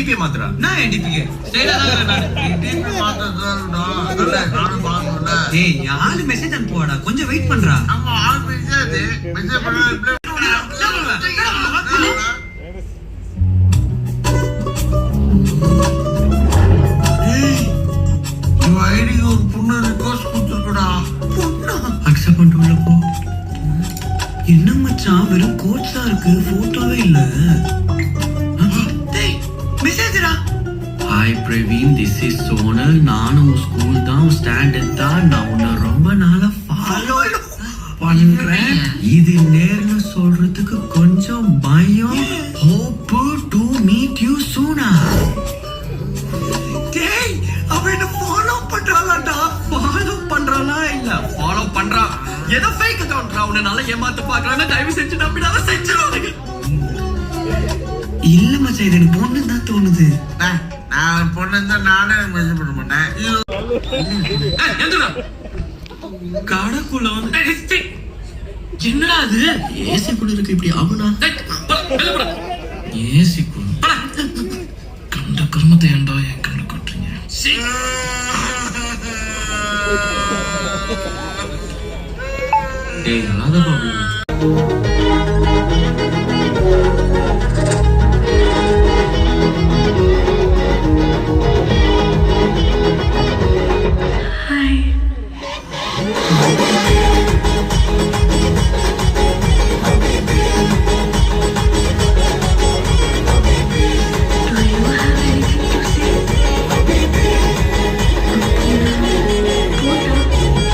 DP மாத்துறா நான் என் டிபிக்கு ஸ்டைலா தான் நான் டிபி மாத்துறடா நானும் பாக்கணும்ல ஏய் யாரு மெசேஜ் அனுப்புவாடா கொஞ்சம் வெயிட் பண்றா ஆமா ஆள் மெசேஜ் பண்ணா ஐடிக்கு ஒரு பொண்ணு ரிக்வெஸ்ட் கொடுத்துருக்குடா பொண்ணா அக்செப்ட் பண்ணிட்டு உள்ள போ என்ன மச்சான் வெறும் கோட்ஸ் தான் இருக்கு போட்டோவே இல்ல டேய் மெசேஜ்டா hi Praveen this is Sonal நானும் ஸ்கூல் தான் ஸ்டாண்டர்ட் தான் நான் உன்னை ரொம்ப நாளா ஃபாலோ பண்றேன் இது நேர்ல சொல்றதுக்கு கொஞ்சம் பயம் hope to meet you soon டேய் அவ என்ன ஃபாலோ பண்றாளாடா ஃபாலோ பண்றாளா இல்ல ஃபாலோ பண்றா ஏதோ ஃபேக் அக்கவுண்ட்ரா உன்னை நல்லா ஏமாத்த பாக்குறாங்க தயவு செஞ்சு நம்பிடாம செஞ்சிருவாங்க இல்ல மச்சான் இது எனக்கு பொண்ணு தான் தோணுது நான் பொண்ணு தான் நானே மெசேஜ் பண்ண மாட்டேன் கடைக்குள்ள வந்து என்னடா அது ஏசிக்குள்ள இருக்கு இப்படி ஆகுனா ஏசிக்குள்ள கண்ட கர்மத்தை ஏண்டா என் கண்ணு காட்டுறீங்க டேய் ராதா பாபு